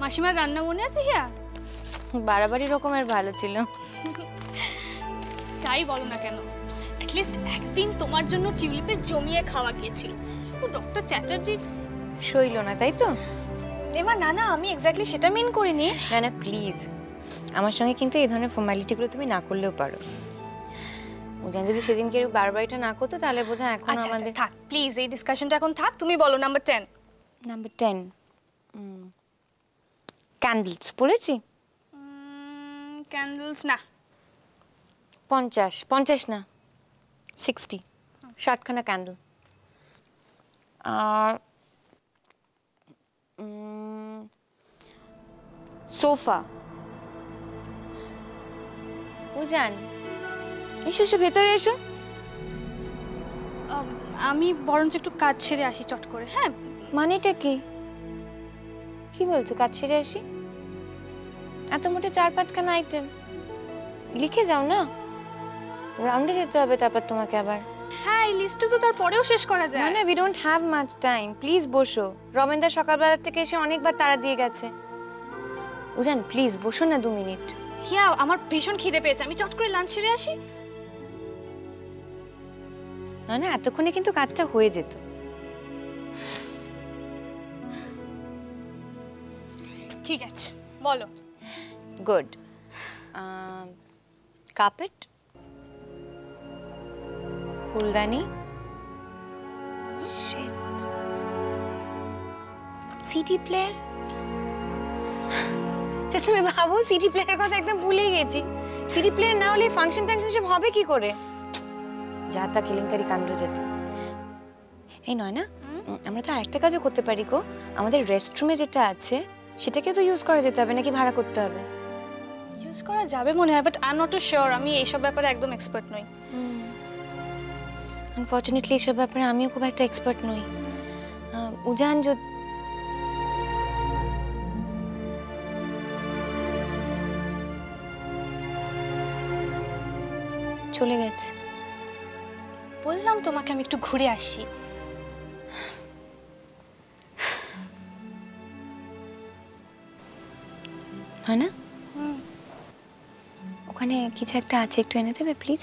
মাসিমার রান্না মনে আছে হিয়া? বাড়াবাড়ি রকমের ভালো ছিল। যাই বলো না কেন, অ্যাটলিস্ট একদিন তোমার জন্য টিউলিপে জমিয়ে খাওয়া গিয়েছিল। শুধু ডক্টর চ্যাটার্জি সইল না, তাই তো? এমা না না, আমি এক্স্যাক্টলি সেটা মিন করিনি। না না প্লিজ, আমার সঙ্গে কিন্তু এই ধরনের ফর্মালিটিগুলো তুমি না করলেও পারো। উজান যদি সেদিন কেউ বারবার এটা না করতো তাহলে বোধহয় এখন আমাদের থাক প্লিজ, এই ডিসকাশনটা এখন থাক। তুমি বলো নাম্বার 10। নাম্বার 10 ক্যান্ডেলস বলেছি। ক্যান্ডেলস না। 50 না 60, 60খানা ক্যান্ডেল। আর সোফা। উজান এসো এসো, ভেতরে এসো। আমি বরঞ্চ একটু কাজ ছেড়ে আসি চট করে। হ্যাঁ মানেটা কি? কি বলছো কাজ ছেড়ে আসি? এত মোটে 4-5খানা আইটেম লিখে যাও না, রাউন্ডে যেতে হবে তারপর তোমাকে আবার। হ্যাঁ, এই লিস্টটা তো তারপরেও শেষ করা যায়। না, we don't have much time. Please বসো। রমেনদা সকালবেলা থেকে এসে অনেকবার তাড়া দিয়ে গেছে। উজান প্লিজ বসো না 2 মিনিট। হিয়া, আমার ভীষণ খিদে পেয়েছে, আমি চট করে লাঞ্চ সেরে আসি। না না, এতক্ষণে কিন্তু কাজটা হয়ে যেত। ঠিক আছে, বলো। গুড। কার্পেট, ফুলদানি, সিডি প্লেয়ার। তুমি ভাবো, সিডি প্লেয়ারের কথা একদম ভুলে গেছি। সিডি প্লেয়ার না হলে ফাংশন টাংশন সব হবে কি করে? যা তা কেলেঙ্কারি কাণ্ড যেত। এই নয় না, আমরা তো আরেকটা কাজও করতে পারি গো। আমাদের রেস্টরুমে যেটা আছে সেটাকে তো ইউজ করা যেতে হবে, নাকি ভাড়া করতে হবে? ইউজ করা যাবে মনে হয়, but I am not too sure. আমি এইসব ব্যাপারে একদম এক্সপার্ট নই। আনফর্চুনেটলি এইসব ব্যাপারে আমিও খুব একটা এক্সপার্ট নই। উজান চলে গেছে। বললাম তোমাকে আমি একটু ঘুরে আসি। হয় না? ওখানে কিছু একটা আছে, একটু এনে দেবে প্লিজ?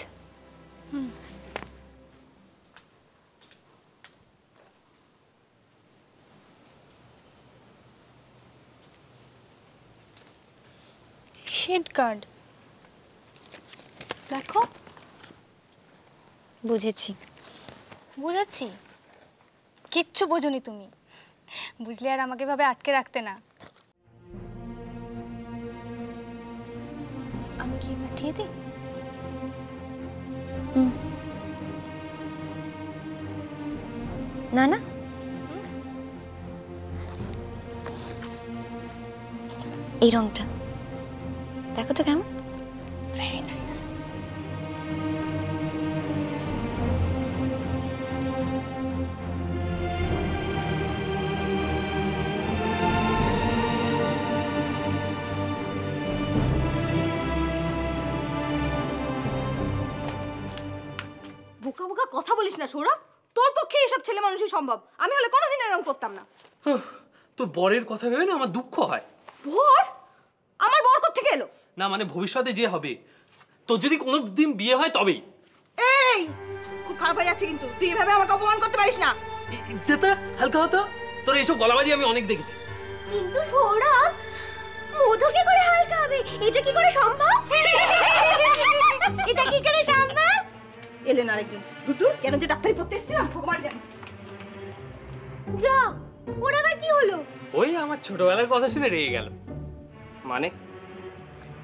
শেড কার্ড দেখো। বুঝেছি। বুঝেছি? কিচ্ছু বোঝনি তুমি। বুঝলে আর আমাকে ভাবে আটকে রাখতে না। আমি কি পাঠিয়ে দিই? না না, এই রংটা দেখো তো কেমন। Very nice. বোকা বোকা কথা বলিস না সৌরভ। তোর পক্ষে এসব ছেলে মানুষই সম্ভব। আমি হলে কোনোদিন এরকম করতাম না। তোর বরের কথা ভেবে না আমার দুঃখ হয়। বর? আমার বর কোত্থেকে এলো? না মানে ভবিষ্যতে যে হবে, তোর যদি কোনোদিন বিয়ে হয় তবেই। এই খুব খারাপ হয়ে যাচ্ছে কিন্তু। তুই এভাবে আমাকে অপমান করতে পারিস না। যেটা হালকা হতো। তোর এইসব গলাবাজি আমি অনেক দেখেছি। কিন্তু সৌরভ, মধু কি করে হালকা হবে? এটা কি করে সম্ভব? এটা কি করে সম্ভব? এলেন আরেকজন। দুদু, কেন যে ডাক্তারি পড়তে এসেছিলাম ভগবান জানে। যা, ওর আবার কি হলো? ওই আমার ছোটবেলার কথা শুনে রেগে গেল। মানে?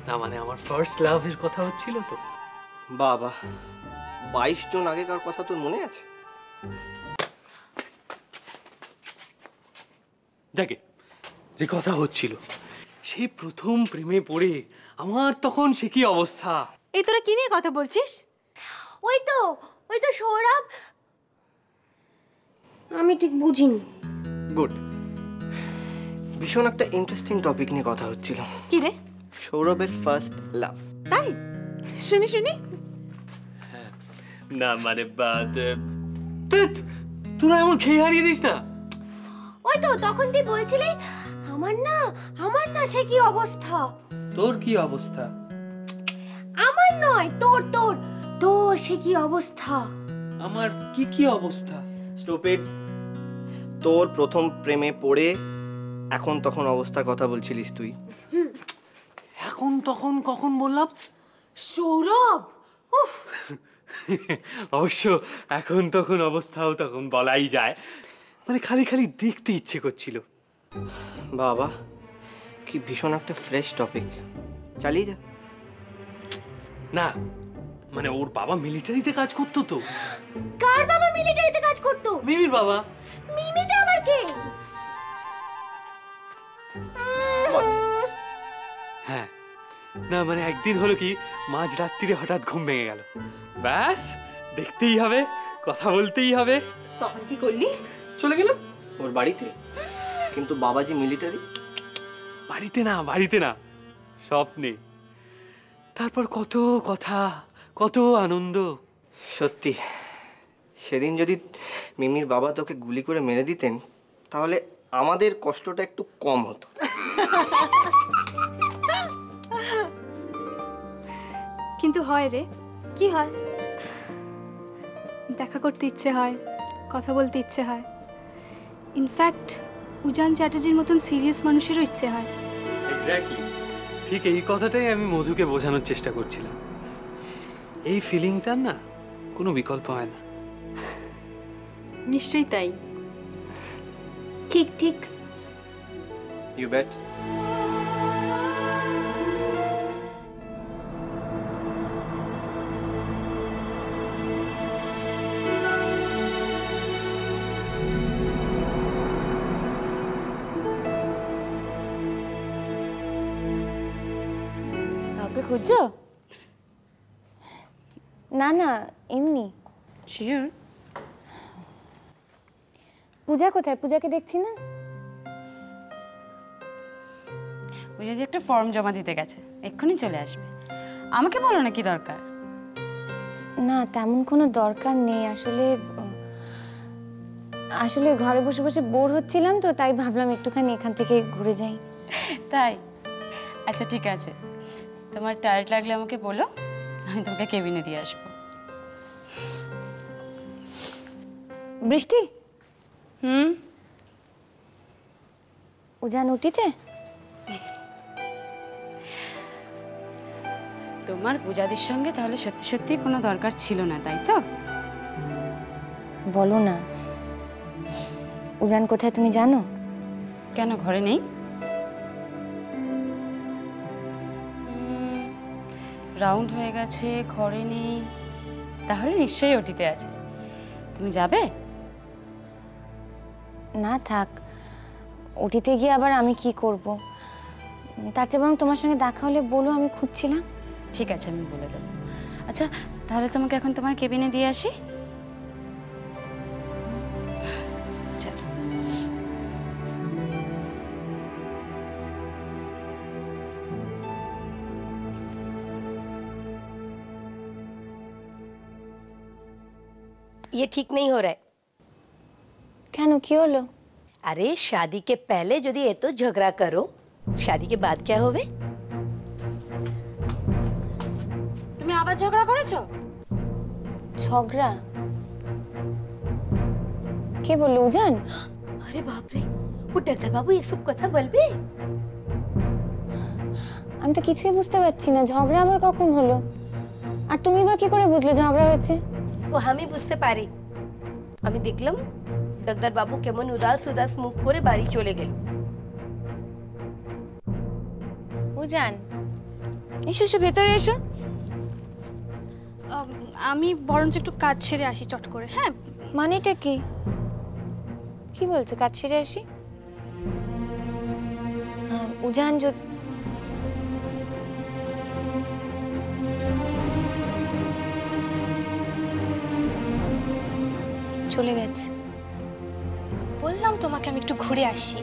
না মানে আমার ফার্স্ট লাভের কথা হচ্ছিল তো। বাবা, 22 জন আগেকার কথা তোর মনে আছে? দেখে যে কথা হচ্ছিল, সেই প্রথম প্রেমে পড়ে আমার তখন সে কি অবস্থা। এই তোরা কি নিয়ে কথা বলছিস? ওই তো সৌরভ। আমি ঠিক বুঝিনি। গুড। ভীষণ একটা ইন্টারেস্টিং টপিক নিয়ে কথা হচ্ছিল। কি রে? সৌরভের ফার্স্ট লাভ। তাই? শুনি শুনি। না মানে তোরা এমন খেয়ে হারিয়ে দিস না। ওই তো তখন তুই বলছিলি আমার না সে কি অবস্থা। তোর কি অবস্থা? আমার নয়, তোর তোর তোর সে কি অবস্থা। আমার কি কি অবস্থা? স্টুপিড। তোর প্রথম প্রেমে পড়ে এখন তখন অবস্থার কথা বলছিলিস তুই। এখন তখন কখন বললাম? সৌরভ, উফ, অবশ্য এখন তখন অবস্থাও তখন বলাই যায়, মানে খালি খালি দেখতে ইচ্ছে করছিল। বাবা, কি ভীষণ একটা ফ্রেশ টপিক, চালিয়ে যা। না মানে ওর বাবা মিলিটারিতে কাজ করতো তো। কার বাবা মিলিটারিতে কাজ করতো? মিমির বাবা। মিমিটা আবার কে? হ্যাঁ, না মানে একদিন হলো কি, মাঝ রাত্রিরে হঠাৎ ঘুম ভেঙে গেল, ব্যাস দেখতেই হবে, কথা বলতেই হবে। তখন কি করলি? চলে গেলাম ওর বাড়িতে, কিন্তু বাবাজি মিলিটারি। বাড়িতে না, বাড়িতে না, স্বপ্নে। তারপর কত কথা, কত আনন্দ। সত্যি, সেদিন যদি মিমির বাবা তোকে গুলি করে মেরে দিতেন তাহলে আমাদের কষ্টটা একটু কম হতো। কিন্তু হয় রে, কি হয়? দেখা করতে ইচ্ছে হয়, কথা বলতে ইচ্ছে হয়। ইনফ্যাক্ট উজান চ্যাটার্জির মতন সিরিয়াস মানুষেরও ইচ্ছে হয়। এক্স্যাক্টলি, ঠিক এই কথাটাই আমি মধুকে বোঝানোর চেষ্টা করছিলাম। এই ফিলিংটার না কোনো বিকল্প হয় না। নিশ্চয়ই তাই। ঠিক ঠিক। You bet. কাউকে খুঁজছো? না না, এমনি। শিওর? পূজা কোথায়? পূজাকে দেখছি না। ও যদি একটা ফর্ম জমা দিতে গেছে, এক্ষুনি চলে আসবে। আমাকে বলো না কি দরকার? না তেমন কোনো দরকার নেই, আসলে আসলে ঘরে বসে বসে বোর হচ্ছিলাম তো, তাই ভাবলাম একটুখানি এখান থেকে ঘুরে যাই। তাই? আচ্ছা ঠিক আছে, তোমার টায়ার্ড লাগলে আমাকে বলো, আমি তোমাকে কেবিনে দিয়ে আসবো। বৃষ্টি, হুম? উজান উঠিতে? তোমার পূজাদির সঙ্গে তাহলে সত্যি সত্যি কোনো দরকার ছিল না, তাই তো? বলো না, উজান কোথায় তুমি জানো? কেন, ঘরে নেই? রাউন্ড হয়ে গেছে, ঘরে নেই, তাহলে নিশ্চয়ই ওটিতে আছে। তুমি যাবে? না থাক, ওটিতে গিয়ে আবার আমি কি করব? তার চেয়ে বরং তোমার সঙ্গে দেখা হলে বলো, আমি খুঁজছিলাম। ঠিক আছে, আমি বলে দেবো। আচ্ছা তাহলে তোমাকে এখন তোমার কেবিনে দিয়ে আসি। চলো। ये ठीक नहीं हो रहा है। কেন, কি হলো? अरे शादी के पहले यदि ये तो झगड़ा करो, शादी के बाद क्या होवे? তুমি আবার ঝগড়া করেছো? ঝগড়া? কে বললো, উজান? अरे बाप रे, वो डॉक्टर बाबू ये सब कथा बोलबे? আমি তো কিছুই বুঝতে পারছি না, ঝগড়া আবার কখন হলো? আর তুমি বা কি করে বুঝলে ঝগড়া হয়েছে? ও আমি বুঝতে পারি। আমি দেখলাম ডাক্তার বাবু কেমন উদাস উদাস মুখ করে বাড়ি চলে গেল। উজান, এসো এসো, ভেতরে এসো। আমি বরঞ্চ একটু কাজ সেরে আসি চট করে। হ্যাঁ, মানেটা কি? কি বলছো, কাজ সেরে আসি? উজান চলে গেছে। বললাম তোমাকে আমি একটু ঘুরে আসি।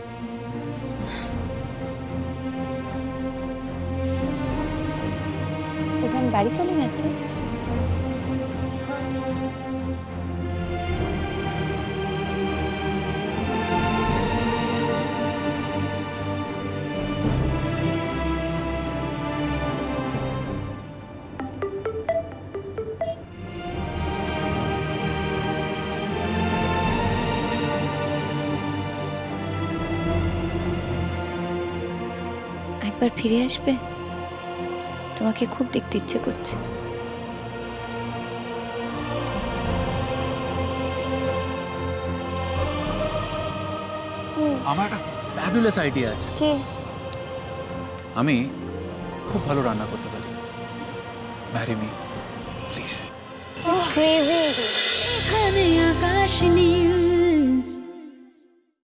উজান বাড়ি চলে গেছে? একবার ফিরে আসবে? তোমাকে খুব দেখতে ইচ্ছে করছে। আমার একটা ফ্যাবুলাস আইডিয়া আছে। কি? আমি খুব ভালো রান্না করতে পারি। Marry me please. ক্রেজি। এখানে আকাশ নীল